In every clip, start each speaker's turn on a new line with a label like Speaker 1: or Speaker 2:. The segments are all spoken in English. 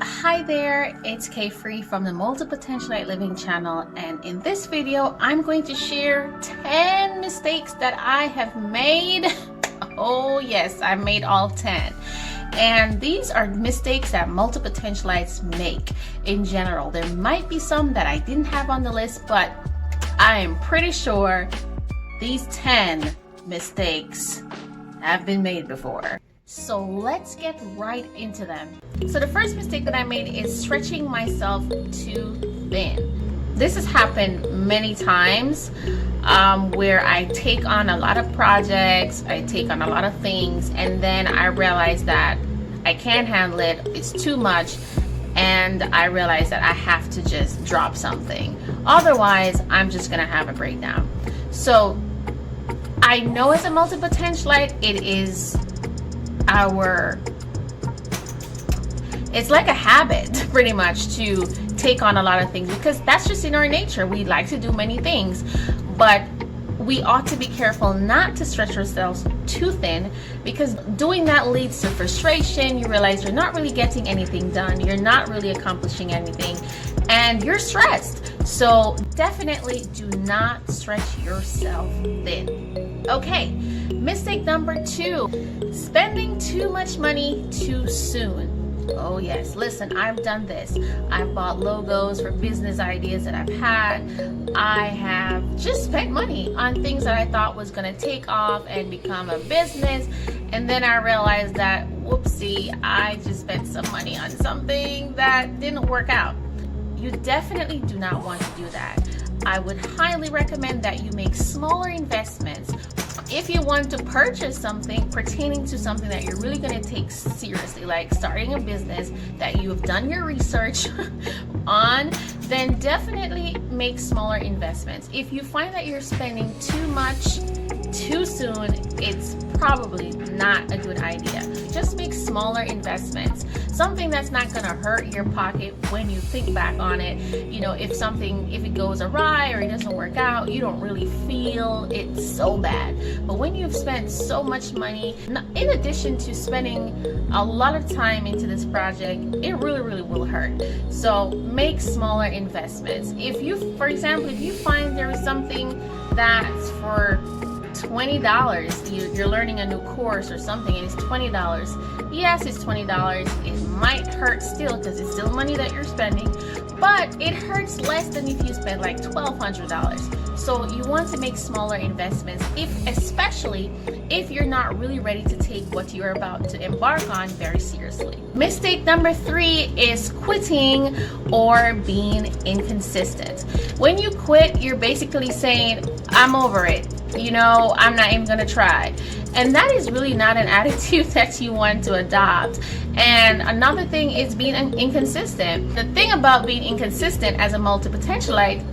Speaker 1: Hi there, it's Kfree from the Multipotentialite Living channel, and in this video I'm going to share 10 mistakes that I have made. Oh yes, I made all 10. And these are mistakes that multipotentialites make in general. There might be some that I didn't have on the list, but I am pretty sure these 10 mistakes have been made before. So let's get right into them. So the first mistake that I made is stretching myself too thin. This has happened many times where I take on a lot of projects, I take on a lot of things, and then I realize that I can't handle it, it's too much, and I realize that I have to just drop something. Otherwise, I'm just gonna have a breakdown. So I know as a multipotentialite, it's like a habit pretty much to take on a lot of things, because that's just in our nature. We like to do many things, but we ought to be careful not to stretch ourselves too thin, because doing that leads to frustration. You realize you're not really getting anything done, you're not really accomplishing anything, and you're stressed. So definitely do not stretch yourself thin. Okay, mistake number 2, spending too much money too soon. Oh yes, listen, I've done this. I've bought logos for business ideas that I've had. I have just spent money on things that I thought was going to take off and become a business, and then I realized that, whoopsie, I just spent some money on something that didn't work out. You definitely do not want to do that. I would highly recommend that you make smaller investments. If you want to purchase something pertaining to something that you're really going to take seriously, like starting a business that you have done your research on, then definitely make smaller investments. If you find that you're spending too much too soon, it's probably not a good idea. Just make smaller investments, something that's not going to hurt your pocket when you think back on it. You know, if it goes awry or it doesn't work out, you don't really feel it so bad. But when you've spent so much money, in addition to spending a lot of time into this project, it really will hurt. So make smaller investments. For example, if you find there is something that's for $20, you're learning a new course or something, and it's $20. Yes, it's $20. It might hurt still, because it's still money that you're spending, but it hurts less than if you spend like $1,200. So you want to make smaller investments, especially if you're not really ready to take what you're about to embark on very seriously. Mistake number 3 is quitting or being inconsistent. When you quit, you're basically saying, I'm over it. You know, I'm not even gonna try. And that is really not an attitude that you want to adopt. And another thing is being inconsistent. The thing about being inconsistent as a multipotentialite,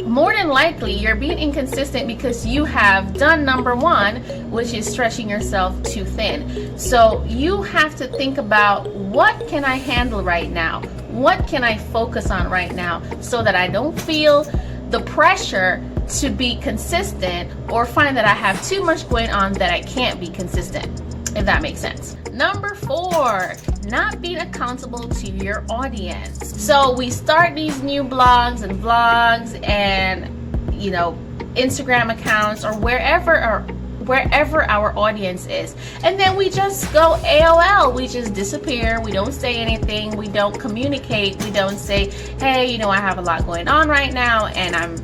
Speaker 1: more than likely you're being inconsistent because you have done number 1, which is stretching yourself too thin. So you have to think about, what can I handle right now? What can I focus on right now, so that I don't feel the pressure to be consistent, or find that I have too much going on that I can't be consistent, if that makes sense. Number 4, not being accountable to your audience. So we start these new blogs and vlogs and, you know, Instagram accounts or wherever our audience is, and then we just go AOL. We just disappear. We don't say anything. We don't communicate. We don't say, hey, you know, I have a lot going on right now, and I'm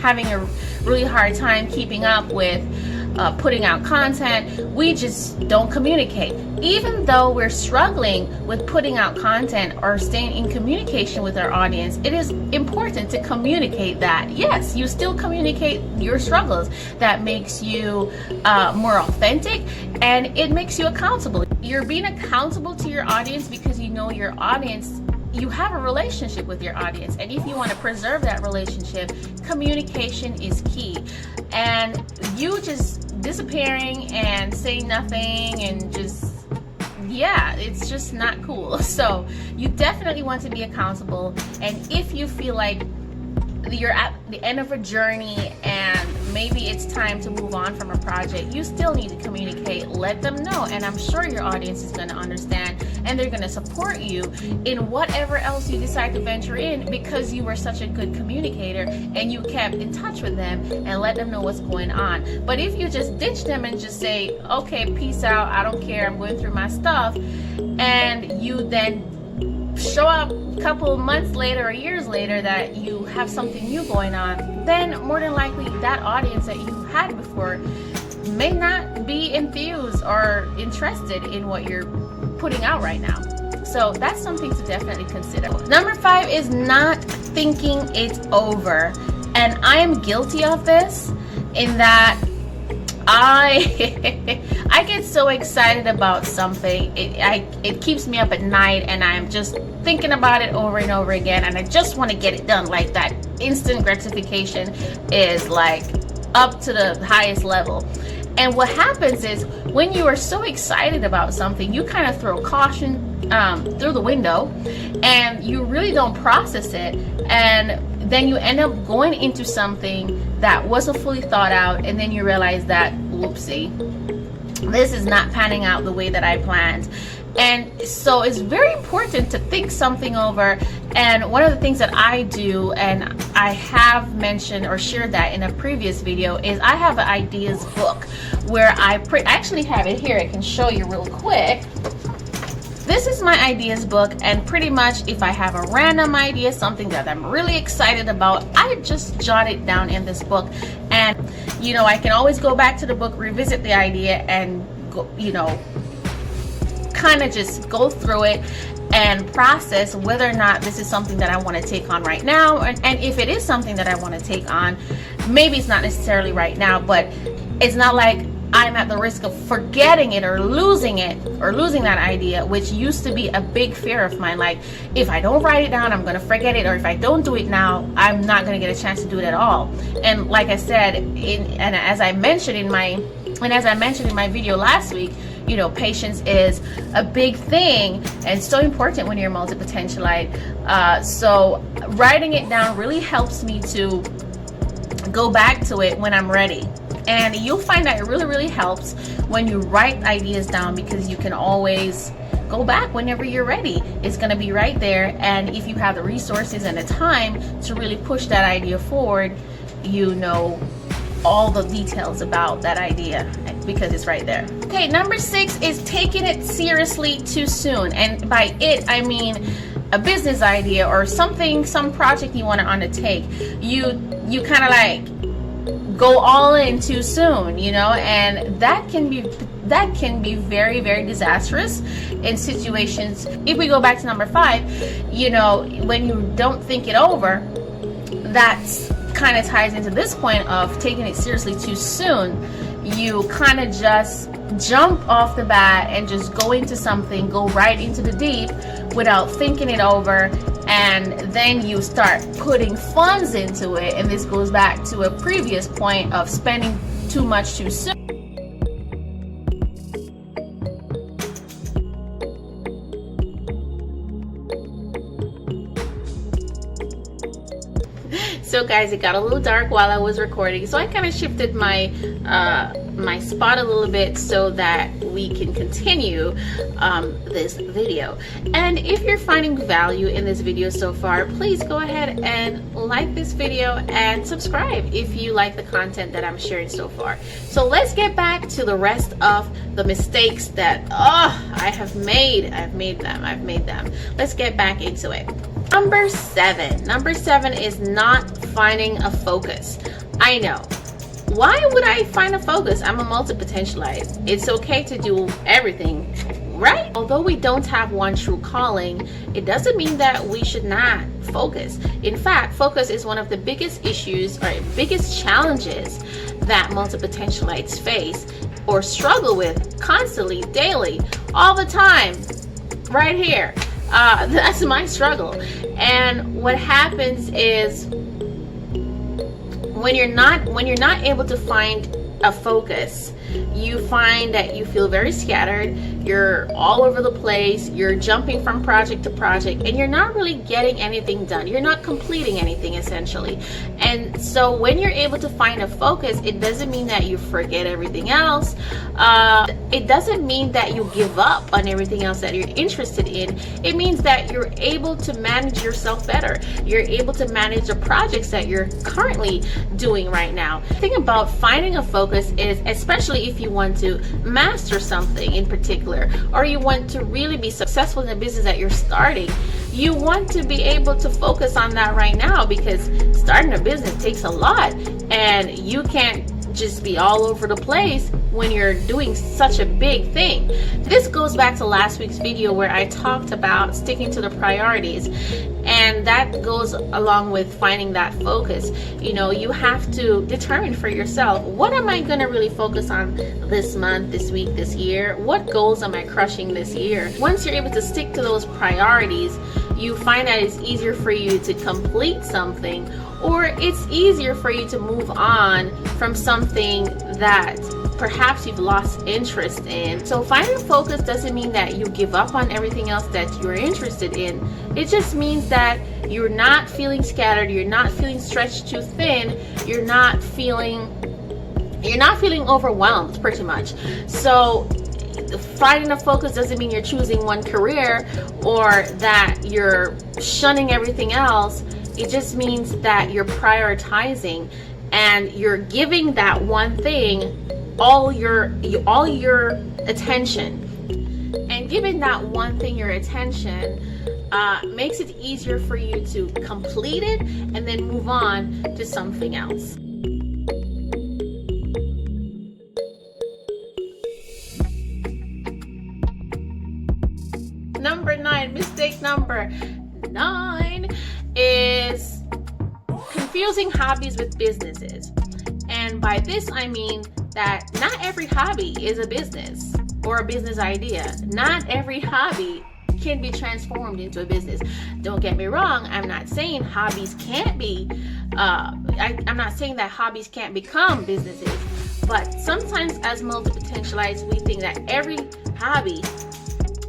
Speaker 1: having a really hard time keeping up with putting out content. We just don't communicate. Even though we're struggling with putting out content or staying in communication with our audience, it is important to communicate that. Yes, you still communicate your struggles. That makes you more authentic, and it makes you accountable. You're being accountable to your audience because you know your audience. You have a relationship with your audience, and if you want to preserve that relationship, communication is key. And you just disappearing and saying nothing and just, yeah, it's just not cool. So you definitely want to be accountable, and if you feel like you're at the end of a journey and maybe it's time to move on from a project, you still need to communicate, let them know, and I'm sure your audience is going to understand and they're going to support you in whatever else you decide to venture in, because you were such a good communicator and you kept in touch with them and let them know what's going on. But if you just ditch them and just say, okay, peace out, I don't care, I'm going through my stuff, and you then show up a couple months later or years later that you have something new going on, then more than likely that audience that you had before may not be enthused or interested in what you're putting out right now. So that's something to definitely consider. Number 5 is not thinking it's over. And I am guilty of this in that I get so excited about something, it keeps me up at night, and I'm just thinking about it over and over again, and I just want to get it done. Like, that instant gratification is like up to the highest level. And what happens is, when you are so excited about something, you kind of throw caution through the window, and you really don't process it, and then you end up going into something that wasn't fully thought out, and then you realize that, whoopsie, this is not panning out the way that I planned. And so it's very important to think something over. And one of the things that I do, and I have mentioned or shared that in a previous video, is I have an ideas book where I actually have it here. I can show you real quick. This is my ideas book, and pretty much if I have a random idea, something that I'm really excited about, I just jot it down in this book. And you know, I can always go back to the book, revisit the idea, and go, you know, kind of just go through it and process whether or not this is something that I want to take on right now. And if it is something that I want to take on, maybe it's not necessarily right now, but it's not like I'm at the risk of forgetting it or losing that idea, which used to be a big fear of mine. Like, if I don't write it down, I'm going to forget it, or if I don't do it now, I'm not going to get a chance to do it at all. And like I said, as I mentioned in my video last week, you know, patience is a big thing and so important when you're a multipotentialite. So writing it down really helps me to go back to it when I'm ready. And you'll find that it really, really helps when you write ideas down, because you can always go back whenever you're ready. It's going to be right there. And if you have the resources and the time to really push that idea forward, you know all the details about that idea because it's right there. Okay, number 6 is taking it seriously too soon. And by it, I mean a business idea or something, some project you want to undertake. You kind of like go all in too soon, you know, and that can be very, very disastrous in situations. If we go back to number 5, you know, when you don't think it over, that's kind of ties into this point of taking it seriously too soon. You kind of just jump off the bat and just go into something, go right into the deep without thinking it over, and then you start putting funds into it, and this goes back to a previous point of spending too much too soon. So guys, it got a little dark while I was recording, so I kind of shifted my my spot a little bit so that we can continue this video. And if you're finding value in this video so far, please go ahead and like this video and subscribe if you like the content that I'm sharing so far. So let's get back to the rest of the mistakes that I have made. I've made them. Let's get back into it. Number 7 is not finding a focus. I know. Why would I find a focus? I'm a multipotentialite. It's okay to do everything, right? Although we don't have one true calling, it doesn't mean that we should not focus. In fact, focus is one of the biggest issues or biggest challenges that multipotentialites face or struggle with constantly, daily, all the time, right here. That's my struggle. And what happens is when you're not able to find a focus, you find that you feel very scattered, you're all over the place, you're jumping from project to project, and you're not really getting anything done. You're not completing anything, essentially. And so when you're able to find a focus, it doesn't mean that you forget everything else. It doesn't mean that you give up on everything else that you're interested in. It means that you're able to manage yourself better. You're able to manage the projects that you're currently doing right now. The thing about finding a focus is, especially if you want to master something in particular, or you want to really be successful in the business that you're starting, you want to be able to focus on that right now, because starting a business takes a lot, and you can't just be all over the place when you're doing such a big thing. This goes back to last week's video where I talked about sticking to the priorities, and that goes along with finding that focus. You know, you have to determine for yourself, what am I going to really focus on this month, this week, this year? What goals am I crushing this year? Once you're able to stick to those priorities, you find that it's easier for you to complete something, or it's easier for you to move on from something that perhaps you've lost interest in. So finding focus doesn't mean that you give up on everything else that you're interested in. It just means that you're not feeling scattered, you're not feeling stretched too thin, you're not feeling overwhelmed, pretty much. So finding a focus doesn't mean you're choosing one career or that you're shunning everything else. It just means that you're prioritizing and you're giving that one thing all your attention. And giving that one thing your attention makes it easier for you to complete it and then move on to something else. Number 9, mistake number 9 is confusing hobbies with businesses. And by this I mean that not every hobby is a business or a business idea. Not every hobby can be transformed into a business. Don't get me wrong, I'm not saying hobbies can't be I'm not saying that hobbies can't become businesses, but sometimes as multipotentialites we think that every hobby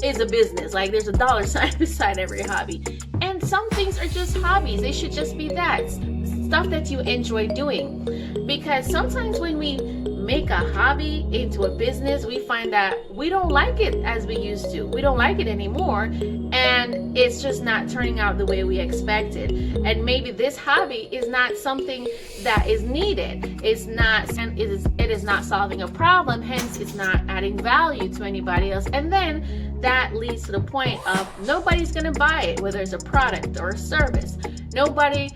Speaker 1: is a business. Like there's a dollar sign beside every hobby. And some things are just hobbies. They should just be that. Stuff that you enjoy doing. Because sometimes when we make a hobby into a business, we find that we don't like it as we used to. We don't like it anymore. And it's just not turning out the way we expected. And maybe this hobby is not something that is needed. It is not solving a problem, hence it's not adding value to anybody else. And then that leads to the point of nobody's going to buy it, whether it's a product or a service. Nobody,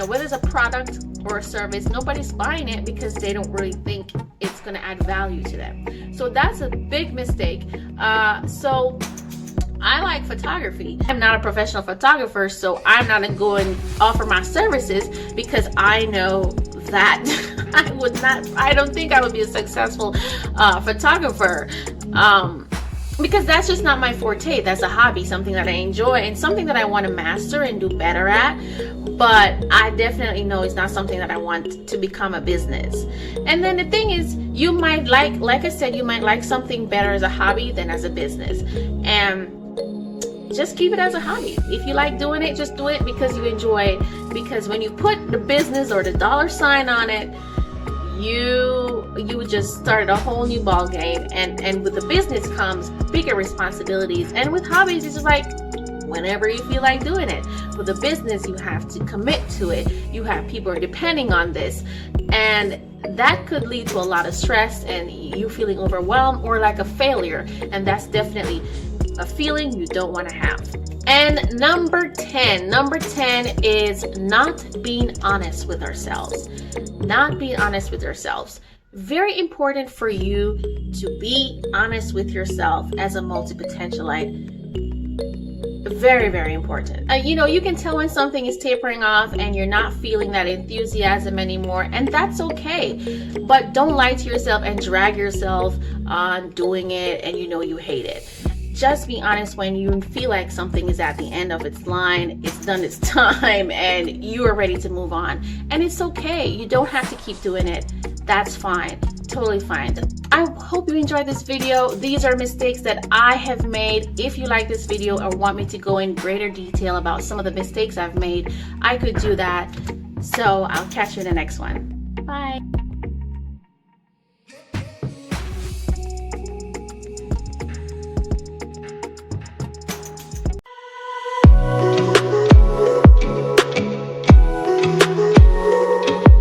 Speaker 1: whether it's a product or a service, nobody's buying it because they don't really think it's going to add value to them. So that's a big mistake. So I like photography. I'm not a professional photographer, so I'm not going to go and offer my services because I know that I don't think I would be a successful photographer. Because that's just not my forte. That's a hobby, something that I enjoy and something that I want to master and do better at. But I definitely know it's not something that I want to become a business. And then the thing is, you might like I said, you might like something better as a hobby than as a business. And just keep it as a hobby. If you like doing it, just do it because you enjoy it. Because when you put the business or the dollar sign on it, you just started a whole new ball game, and with the business comes bigger responsibilities, and with hobbies it's just like whenever you feel like doing it. With the business you have to commit to it. You have people are depending on this, and that could lead to a lot of stress and you feeling overwhelmed or like a failure, and that's definitely a feeling you don't want to have. And number 10 is not being honest with ourselves. Not being honest with ourselves. Very important for you to be honest with yourself as a multipotentialite. Very, very important. You can tell when something is tapering off and you're not feeling that enthusiasm anymore, and that's okay. But don't lie to yourself and drag yourself on doing it and you hate it. Just be honest when you feel like something is at the end of its line, it's done its time, and you are ready to move on. And it's okay. You don't have to keep doing it. That's fine. totally fine. I hope you enjoyed this video. These are mistakes that I have made. If you like this video or want me to go in greater detail about some of the mistakes I've made, I could do that. So I'll catch you in the next one. Bye.